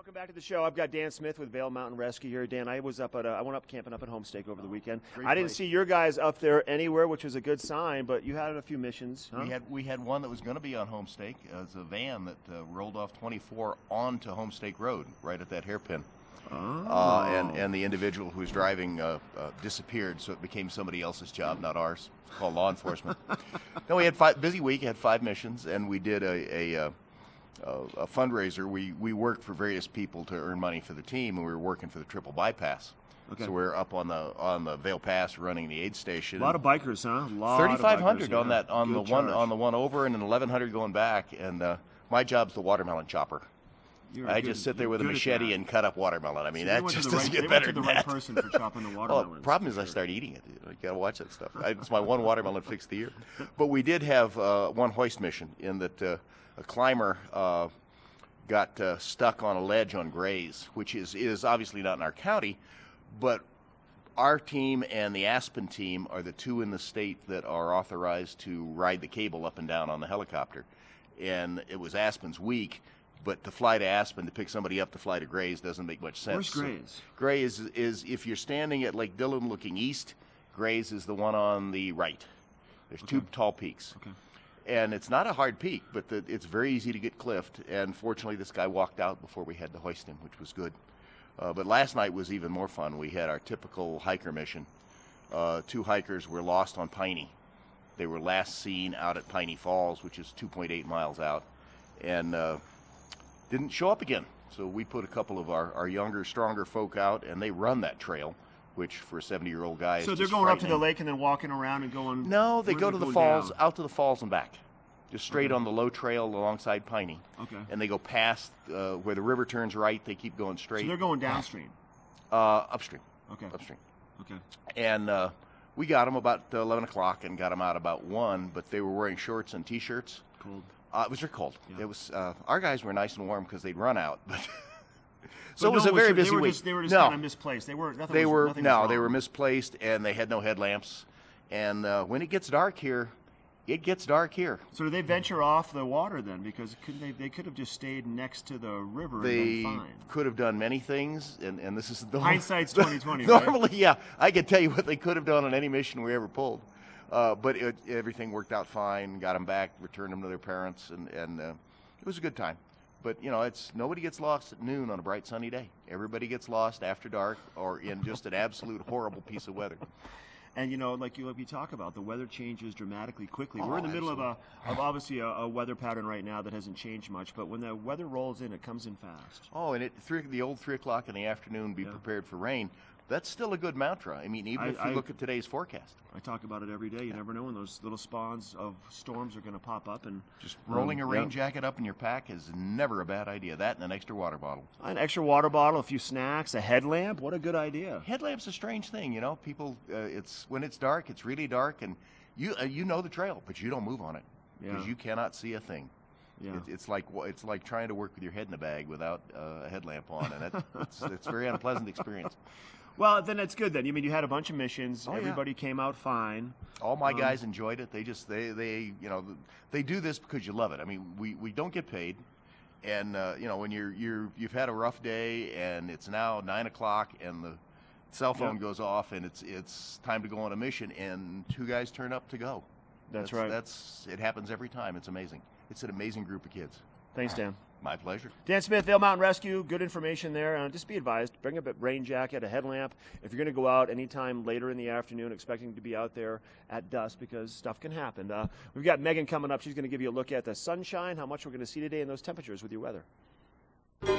Welcome back to the show. I've got Dan Smith with Vail Mountain Rescue here. Dan, I went up camping up at Homestake over the weekend. I didn't see your guys up there anywhere, which was a good sign, but you had a few missions. Huh? We had one that was going to be on Homestake. It was a van that rolled off 24 onto Homestake Road, right at that hairpin. Oh. And the individual who was driving disappeared, so it became somebody else's job, not ours. It's called law enforcement. No, we had busy week. Had 5 missions, and we did a fundraiser. We worked for various people to earn money for the team, and we were working for the triple bypass. Okay. So we're up on the Vail Pass running the aid station. A lot of bikers, huh? 3,500 on that on the one over, and then 1,100 going back. And my job's the watermelon chopper. I just sit there with a machete and cut up watermelon. I mean, that just doesn't get better than that. They went to the right person for chopping the watermelon. Well, the problem is I start eating it. I got to watch that stuff. It's my one watermelon fix of the year. But we did have one hoist mission in that a climber got stuck on a ledge on Grays, which is obviously not in our county, but our team and the Aspen team are the two in the state that are authorized to ride the cable up and down on the helicopter. And it was Aspen's week. But to fly to Aspen to pick somebody up to fly to Grays doesn't make much sense. Where's Grays? Grays is if you're standing at Lake Dillon looking east, Grays is the one on the right. There's 2 tall peaks. Okay. And it's not a hard peak, but it's very easy to get cliffed. And fortunately, this guy walked out before we had to hoist him, which was good. But last night was even more fun. We had our typical hiker mission. 2 hikers were lost on Piney. They were last seen out at Piney Falls, which is 2.8 miles out. And didn't show up again. So we put a couple of our younger, stronger folk out, and they run that trail, which for a 70-year-old guy is So they're just going up to frightening. the lake and then walking around and going... No, they go to the falls, down? out to the falls and back. Just straight on the low trail alongside Piney. Okay. And they go past where the river turns right. They keep going straight. So they're going downstream? Upstream. Okay. Upstream. Okay. And we got them about 11 o'clock and got them out about 1, but they were wearing shorts and T-shirts. Cold. It was very cold. Yeah. It was our guys were nice and warm because they'd run out, but so it was a very busy week. They were just kind of misplaced. They were misplaced, and they had no headlamps. And when it gets dark here, it gets dark here. So did they venture off the water then? Because they could have just stayed next to the river They and been fine. could have done many things, and this is hindsight's 2020. Normally, right? yeah, I can tell you what they could have done on any mission we ever pulled. But everything worked out fine. Got them back, returned them to their parents, and it was a good time. But nobody gets lost at noon on a bright sunny day. Everybody gets lost after dark or in just an absolute horrible piece of weather. And like you talk about, the weather changes dramatically quickly. We're in the middle of obviously a weather pattern right now that hasn't changed much. But when the weather rolls in, it comes in fast. Oh, and the old 3 o'clock in the afternoon, be prepared for rain. That's still a good mantra. I mean, even if you look at today's forecast. I talk about it every day. You never know when those little spawns of storms are going to pop up. And just rolling a rain jacket up in your pack is never a bad idea. That and an extra water bottle. An extra water bottle, a few snacks, a headlamp. What a good idea. Headlamp's a strange thing, People, when it's dark, it's really dark, and you know the trail, but you don't move on it because you cannot see a thing. Yeah. It's like trying to work with your head in a bag without a headlamp on, and it's a very unpleasant experience. Well, then it's good then. You had a bunch of missions. Everybody came out fine. All my guys enjoyed it. They do this because you love it. I mean, we don't get paid, and when you've had a rough day and it's now 9 o'clock and the cell phone goes off and it's time to go on a mission and 2 guys turn up to go. That's right. It happens every time. It's amazing. It's an amazing group of kids. Thanks, Dan. My pleasure. Dan Smith, Vail Mountain Rescue. Good information there. Just be advised, bring a rain jacket, a headlamp. If you're going to go out anytime later in the afternoon, expecting to be out there at dusk because stuff can happen. We've got Megan coming up. She's going to give you a look at the sunshine, how much we're going to see today, and those temperatures with your weather.